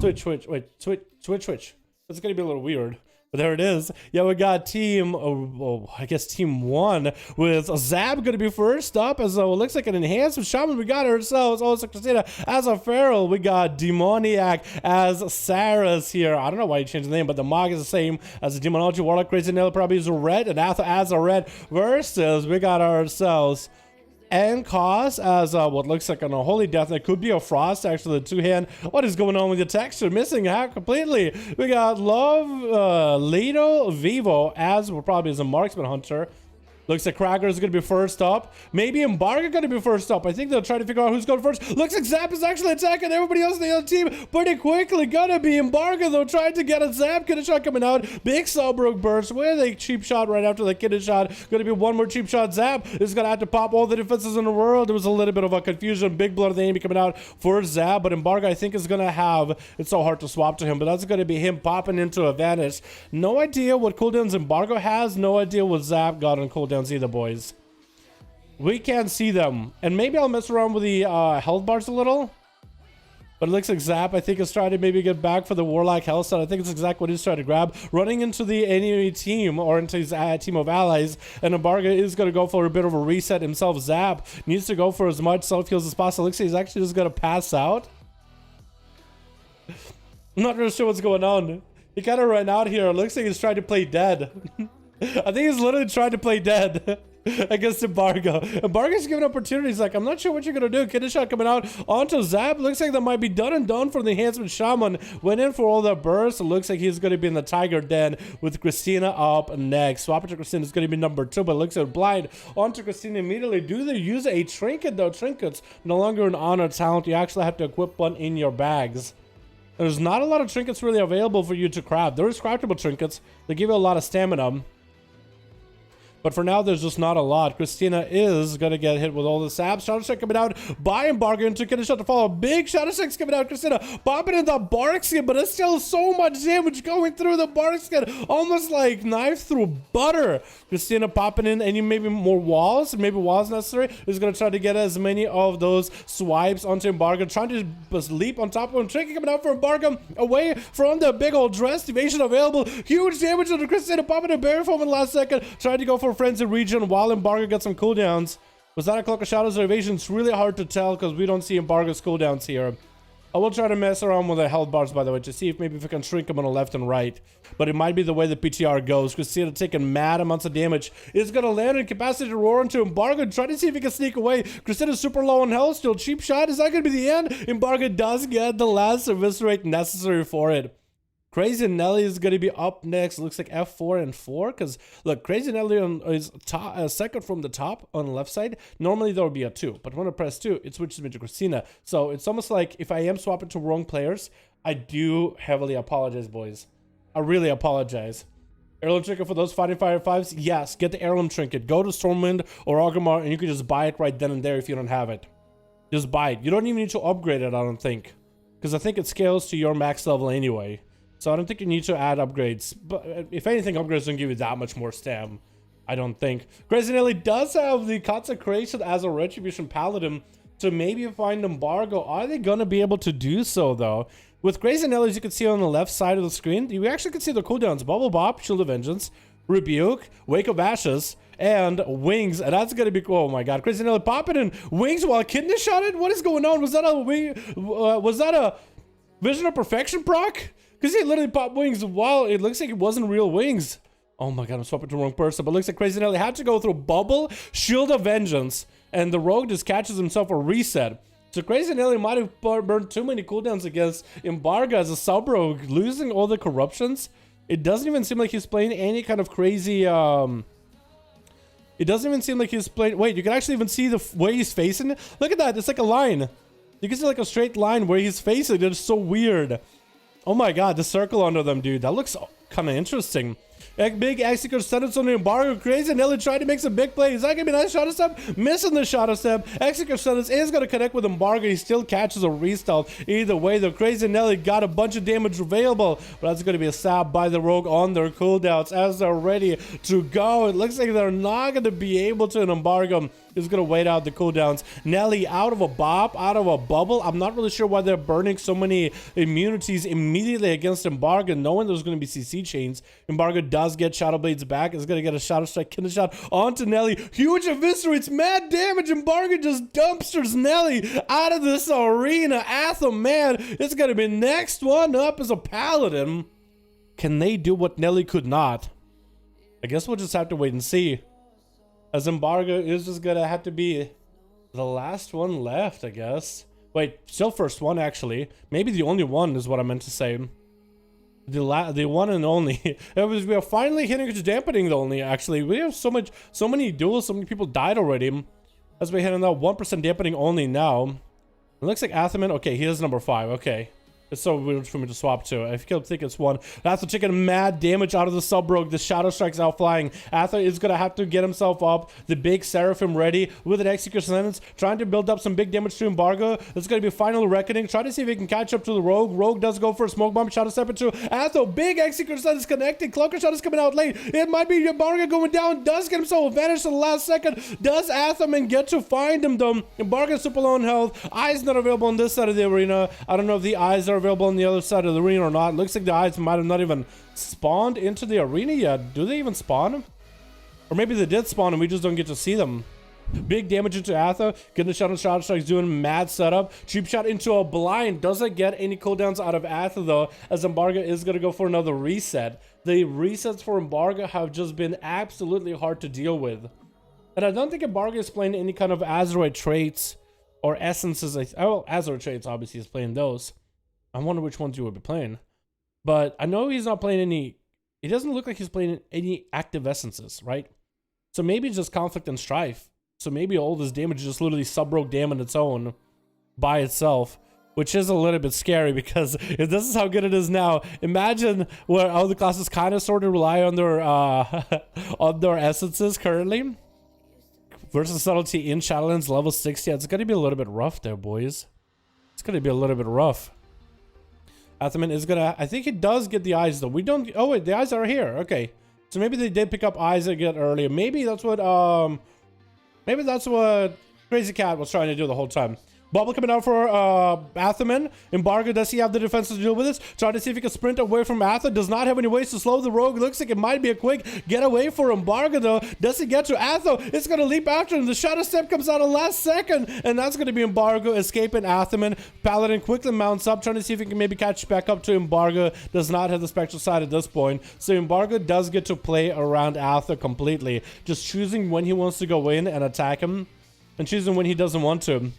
Switch. It's gonna be a little weird. But there it is. Yeah, we got team, I guess team 1 with Zab gonna be first up as it looks like an enhanced shaman. We got ourselves also Christina as a feral. We got Demoniac as Sarah's here. I don't know why you changed the name, but the Mog is the same as the Demonology Warlock. Crazy Nail probably is a red, and Atha as a red versus we got ourselves and Cause as what looks like an Unholy Death. That could be a Frost, actually, the 2-hand. What is going on with the texture? Missing out completely. We got Love, Leto, Vivo as well, probably as a Marksman Hunter. Looks like Cracker is going to be first up. Maybe Embargo going to be first up. I think they'll try to figure out who's going first. Looks like Zap is actually attacking everybody else on the other team pretty quickly. Gonna be Embargo, though, trying to get a Zap. Kidney shot coming out. Big Subrogue burst with a cheap shot right after the kidney shot. Gonna be one more cheap shot. Zap is going to have to pop all the defenses in the world. There was a little bit of a confusion. Big blood of the enemy coming out for Zap, but Embargo, I think, is going to have... It's so hard to swap to him, but that's going to be him popping into a Vanish. No idea what cooldowns Embargo has. No idea what Zap got on cooldowns either, boys. We can't see them, and maybe I'll mess around with the health bars a little, but it looks like Zap, I think, is trying to maybe get back for the Warlock health set. I think it's exactly what he's trying to grab, running into the enemy team or into his team of allies, and Embargo is going to go for a bit of a reset himself. Zap needs to go for as much self heals as possible. Looks like he's actually just going to pass out. I'm not really sure what's going on. He kind of ran out here. It looks like he's trying to play dead. I think he's literally trying to play dead against Embargo. Embargo's giving opportunities. Like, I'm not sure what you're gonna do. Kidney shot coming out onto Zap. Looks like that might be done and done for the enhancement shaman. Went in for all the bursts. It looks like he's gonna be in the Tiger Den with Christina up next. Swap it to Christina is gonna be number 2, but it looks like blind onto Christina immediately. Do they use a trinket though? Trinkets no longer an honor talent. You actually have to equip one in your bags. There's not a lot of trinkets really available for you to craft. There is craftable trinkets. They give you a lot of stamina. But for now, there's just not a lot. Christina is going to get hit with all the saps. Shadow Strike coming out by Embargo into Kidney Shot to follow. Big Shadow Strike's coming out. Christina popping in the bark skin, but it's still so much damage going through the bark skin. Almost like knife through butter. Christina popping in any maybe more walls. Maybe walls necessary. Is going to try to get as many of those swipes onto Embargo. Trying to just leap on top of him. Tricky coming out for Embargo. Away from the big old dress. Evasion available. Huge damage to Christina. Popping a Barrier Foam in the last second. Trying to go for Frenzy region while Embargo gets some cooldowns. Was that a Cloak of Shadows or Evasion? It's really hard to tell because we don't see Embargo's cooldowns here. I will try to mess around with the health bars, by the way, to see if maybe if we can shrink them on the left and right. But it might be the way the PTR goes. Christina taking mad amounts of damage. It's going to land in capacity to roar into Embargo. Try to see if he can sneak away. Christina's super low on health. Still cheap shot. Is that going to be the end? Embargo does get the last eviscerate necessary for it. Crazy Nelly is going to be up next. Looks like F4 and 4. Because, look, Crazy Nelly is second from the top on the left side. Normally, there would be a 2. But when I press 2, it switches me to Christina. So, it's almost like if I am swapping to wrong players, I do heavily apologize, boys. I really apologize. Heirloom Trinket for those fighting Fire 5s? Yes, get the Heirloom Trinket. Go to Stormwind or Orgrimmar, and you can just buy it right then and there if you don't have it. Just buy it. You don't even need to upgrade it, I don't think. Because I think it scales to your max level anyway. So I don't think you need to add upgrades. But if anything, upgrades don't give you that much more stam. I don't think. Crazy Nelly does have the Consecration as a Retribution Paladin to maybe find Embargo. Are they going to be able to do so, though? With Crazy Nelly, as you can see on the left side of the screen, you actually can see the cooldowns. Bubble Bop, Shield of Vengeance, Rebuke, Wake of Ashes, and Wings. And that's going to be cool. Oh my god. Crazy Nelly popping in Wings while Kidney shot it? What is going on? Was that a wing? Was that a Vision of Perfection proc? Because he literally popped Wings while it looks like it wasn't real Wings. Oh my god, I'm swapping to the wrong person. But it looks like Crazy Nelly had to go through Bubble, Shield of Vengeance, and the Rogue just catches himself a reset. So Crazy Nelly might have burned too many cooldowns against Embargo as a sub-rogue, losing all the corruptions. It doesn't even seem like he's playing any kind of crazy... It doesn't even seem like he's playing... Wait, you can actually even see the way he's facing. Look at that, it's like a line. You can see like a straight line where he's facing. It's so weird. Oh my god, the circle under them, dude. That looks kind of interesting. Big Executor Sentence on the Embargo. Crazy Nelly tried to make some big plays. Is that going to be a nice Shadow Step? Missing the Shadow Step. Executor Sentence is going to connect with Embargo. He still catches a restealth. Either way, the Crazy Nelly got a bunch of damage available. But that's going to be a stab by the Rogue on their cooldowns as they're ready to go. It looks like they're not going to be able to, in Embargo, is going to wait out the cooldowns. Nelly out of a bop, out of a bubble. I'm not really sure why they're burning so many immunities immediately against Embargo, knowing there's going to be CC chains. Embargo does get Shadow Blades back. It's going to get a Shadow Strike, Killer Shot onto Nelly. Huge eviscerates, mad damage. Embargo just dumpsters Nelly out of this arena. Atham, man, it's going to be next one up as a Paladin. Can they do what Nelly could not? I guess we'll just have to wait and see. As Embargo is just gonna have to be the last one left, I guess. Wait, still first one, actually. Maybe the only one is what I meant to say. The one and only. We are finally hitting into dampening the only, actually. We have so many duels, so many people died already. As we're hitting that 1% dampening only now. It looks like Athaman, okay, he is number 5, okay. It's so weird for me to swap to. I think it's 1. Atha taking mad damage out of the sub-rogue. The Shadow Strike's out flying. Atha is going to have to get himself up. The big Seraphim ready with an Executor Sentence. Trying to build up some big damage to Embargo. It's going to be Final Reckoning. Try to see if he can catch up to the Rogue. Rogue does go for a Smoke Bomb. Shadow Step into Atha. Big Executor Sentence connected. Cloaker Shot is coming out late. It might be Embargo going down. Does get himself advantage to the last second. Does Athaman get to find him though? Embargo super low on health. Eyes not available on this side of the arena. I don't know if the eyes are available on the other side of the arena or not. Looks like the eyes might have not even spawned into the arena yet. Do they even spawn? Or maybe they did spawn and we just don't get to see them. Big damage into Atha. Getting the shot on Shadow Strikes, doing mad setup. Cheap shot into a blind. Doesn't get any cooldowns out of Atha though, as Embargo is going to go for another reset. The resets for Embargo have just been absolutely hard to deal with. And I don't think Embargo is playing any kind of Azeroth traits or essences. Oh, Azeroth traits, obviously, he's playing those. I wonder which ones you would be playing. But I know he's not playing any... It doesn't look like he's playing any active essences, right? So maybe it's just Conflict and Strife. So maybe all this damage is just literally sub-rogue damn on its own by itself. Which is a little bit scary because if this is how good it is now, imagine where all the classes kind of sort of rely on their, on their essences currently. Versus Subtlety in Shadowlands level 60. It's going to be a little bit rough there, boys. It's going to be a little bit rough. Athaman is gonna... I think he does get the eyes though. We don't... Oh wait, the eyes are here. Okay. So maybe they did pick up eyes again earlier. Maybe that's what... Maybe that's what Crazy Cat was trying to do the whole time. Bubble coming out for Athaman. Embargo, does he have the defense to deal with this? Trying to see if he can sprint away from Atha. Does not have any ways to slow the Rogue. Looks like it might be a quick getaway for Embargo though. Does he get to Atha? It's going to leap after him. The Shadow Step comes out at last second. And that's going to be Embargo escaping Athaman. Paladin quickly mounts up, trying to see if he can maybe catch back up to Embargo. Does not have the Spectral Side at this point. So Embargo does get to play around Atha completely. Just choosing when he wants to go in and attack him. And choosing when he doesn't want to.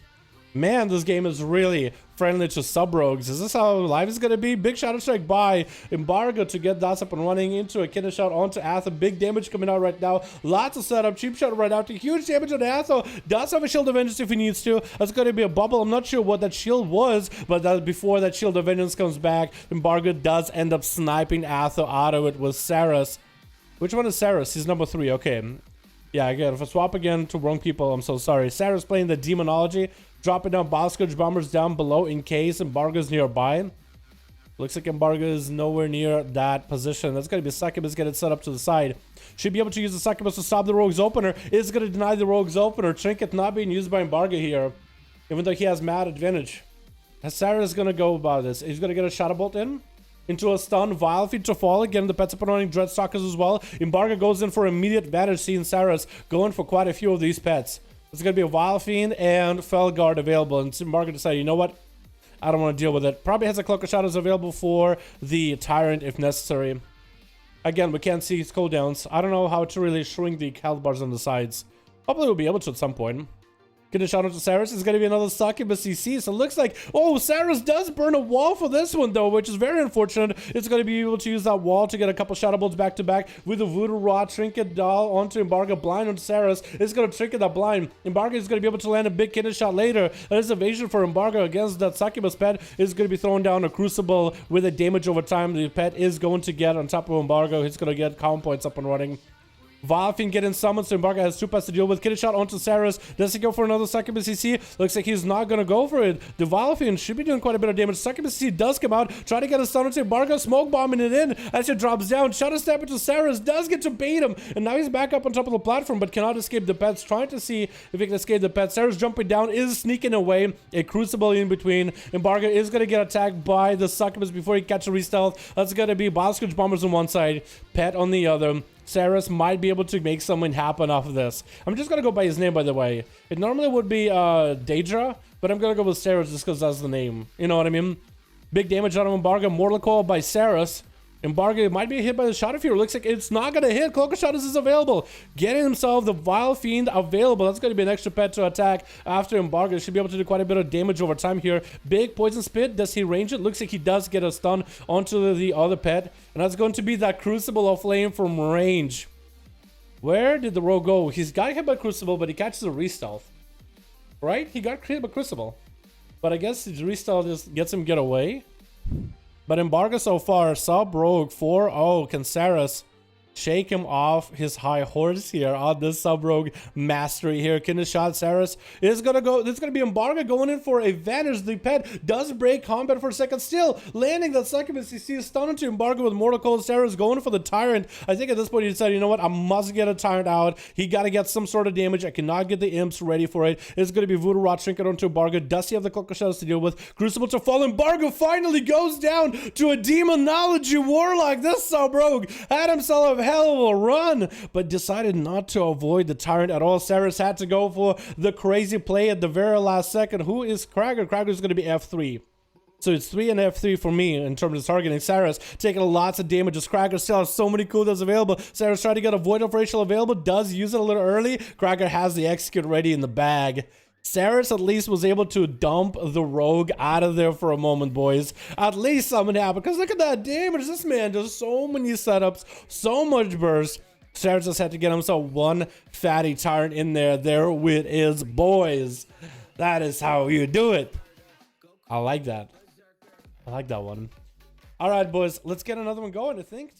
Man, this game is really friendly to sub-rogues. Is this how life is going to be? Big Shadow Strike by Embargo to get that up and running into a Kidney Shot onto Atha. Big damage coming out right now. Lots of setup. Cheap shot right out to huge damage on Atha. Does have a Shield of Vengeance if he needs to. That's going to be a bubble. I'm not sure what that shield was, but that before that Shield of Vengeance comes back, Embargo does end up sniping Atha out of it with Saras. Which one is Saras? He's number 3. Okay. Yeah, again, if I swap again to wrong people, I'm so sorry. Saras playing the Demonology. Dropping down Boscourge Bombers down below in case Embargo's nearby. Looks like Embargo is nowhere near that position. That's going to be Succubus getting set up to the side. Should be able to use the Succubus to stop the Rogue's Opener. Is going to deny the Rogue's Opener. Trinket not being used by Embargo here. Even though he has mad advantage. Sarah is going to go about this. He's going to get a Shadow Bolt in. Into a stun, Vile Feet to fall. Again, the pets up and running Dreadstalkers as well. Embargo goes in for immediate advantage, seeing Saras going for quite a few of these pets. There's going to be a Vile Fiend and Felguard available. And Embargo decided, you know what? I don't want to deal with it. Probably has a Cloak of Shadows available for the Tyrant if necessary. Again, we can't see his cooldowns. I don't know how to really shrink the health bars on the sides. Hopefully we'll be able to at some point. Getting a shout out to Saras. It's going to be another Succubus CC. So it looks like, oh, Saras does burn a wall for this one, though, which is very unfortunate. It's going to be able to use that wall to get a couple Shadow Bolts back to back with a Voodoo Rod Trinket Doll onto Embargo. Blind on Saras. It's going to Trinket that blind. Embargo is going to be able to land a big kidney shot later. That is evasion for Embargo against that Succubus pet. Is going to be throwing down a Crucible with a damage over time. The pet is going to get on top of Embargo. He's going to get calm points up and running. Valfin getting summoned, so Embargo has 2 pets to deal with. Kitty shot onto Saras. Does he go for another Succubus CC? Looks like he's not gonna go for it. The Valfin should be doing quite a bit of damage. Succubus CC does come out, try to get a stun onto Embargo, smoke bombing it in as it drops down. Shadow Step into Saras, does get to bait him, and now he's back up on top of the platform, but cannot escape the pets. Trying to see if he can escape the pets. Saras jumping down, is sneaking away. A Crucible in between. Embargo is gonna get attacked by the Succubus before he catches a re-stealth. That's gonna be Bioscourge Bombers on one side, Pet on the other. Saras might be able to make something happen off of this. I'm just gonna go by his name, by the way. It normally would be Daedra, but I'm gonna go with Saras just because that's the name. You know what I mean? Big damage on Embargo. Mortal Coil by Saras. Embargo might be hit by the Shot of Fear. Looks like it's not gonna hit. Cloak of Shadows is available. Getting himself the Vile Fiend available. That's gonna be an extra pet to attack after Embargo. Should be able to do quite a bit of damage over time here. Big Poison Spit. Does he range it? Looks like he does get a stun onto the other pet. And that's going to be that Crucible of Flame from range. Where did the rogue go? He's got hit by Crucible, but he catches a re-stealth. Right? He got hit by Crucible. But I guess his re-stealth just gets him get away. But Embargo so far, sub rogue 4-0. Can Saras shake him off his high horse here on this sub rogue mastery here? Can the shot Saras is gonna go? This is gonna be Embargo going in for a vanish. The pet does break combat for a second, still landing that Succubus. You see stun into Embargo with Mortal Coil. Saras going for the Tyrant. I think at this point he decided, you know what, I must get a Tyrant out. He got to get some sort of damage. I cannot get the imps ready for it. It's gonna be Voodoo Rod Trinket onto Embargo. Does he have the Cloak of Shadows to deal with? Crucible to fall. Embargo finally goes down to a Demonology Warlock. This sub rogue had himself a hell of a run, but decided not to avoid the Tyrant at all. Saras had to go for the crazy play at the very last second. Who is Krager? Krager is going to be F3. So it's 3 and F3 for me in terms of targeting. Saras taking lots of damage as Krager still has so many cooldowns available. Saras trying to get a Void of Rachel available. Does use it a little early. Krager has the Execute ready in the bag. Saras at least was able to dump the rogue out of there for a moment, boys. At least something happened, because look at that damage. This man does so many setups, so much burst. Saras just had to get himself one fatty Tyrant in there with his boys. That is how you do it. I like that. I like that one. All right, boys, let's get another one going, I think.